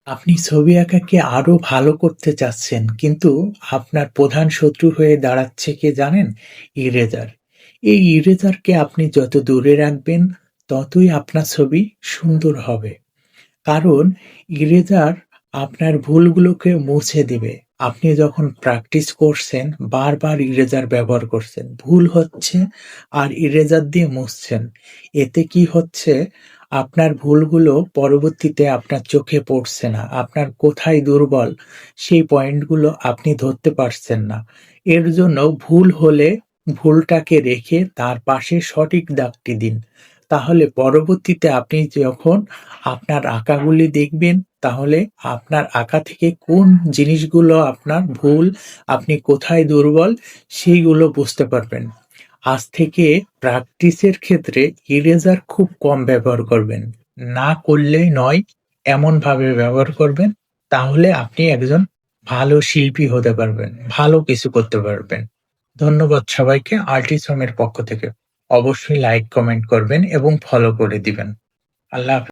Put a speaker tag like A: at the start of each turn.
A: আপনি ছবি আঁকাকে আরো ভালো করতে চাচ্ছেন, কিন্তু আপনার প্রধান শত্রু হয়ে দাঁড়াচ্ছে কে জানেন? ইরেজার। এই ইরেজারকে আপনি যত দূরে রাখবেন, ততই আপনার ছবি সুন্দর হবে। কারণ ইরেজার আপনার ভুলগুলোকে মুছে দিবে। আপনি যখন প্র্যাকটিস করছেন, বারবার ইরেজার ব্যবহার করছেন, ভুল হচ্ছে আর ইরেজার দিয়ে মুছছেন। এতে কি হচ্ছে? আপনার ভুলগুলো পরবর্তীতে আপনার চোখে পড়ছে না। আপনার কোথায় দুর্বল, সেই পয়েন্টগুলো আপনি ধরতে পারছেন না। এর জন্য ভুল হলে ভুলটাকে রেখে তার পাশে সঠিক দাগটি দিন। তাহলে পরবর্তীতে আপনি যখন আপনার আঁকাগুলি দেখবেন, তাহলে আপনার আঁকা থেকে কোন জিনিসগুলো আপনার ভুল, আপনি কোথায় দুর্বল, সেইগুলো বুঝতে পারবেন। আজ থেকে প্র্যাকটিসের ক্ষেত্রে ইরেজার খুব কম ব্যবহার করবেন। না করলেই নয়, এমনভাবে ব্যবহার করবেন, তাহলে আপনি একজন ভালো শিল্পী হতে পারবেন, ভালো কিছু করতে পারবেন। ধন্যবাদ সবাইকে আর্টিসমের পক্ষ থেকে। অবশ্যই লাইক, কমেন্ট করবেন এবং ফলো করে দিবেন। আল্লাহ হাফেজ।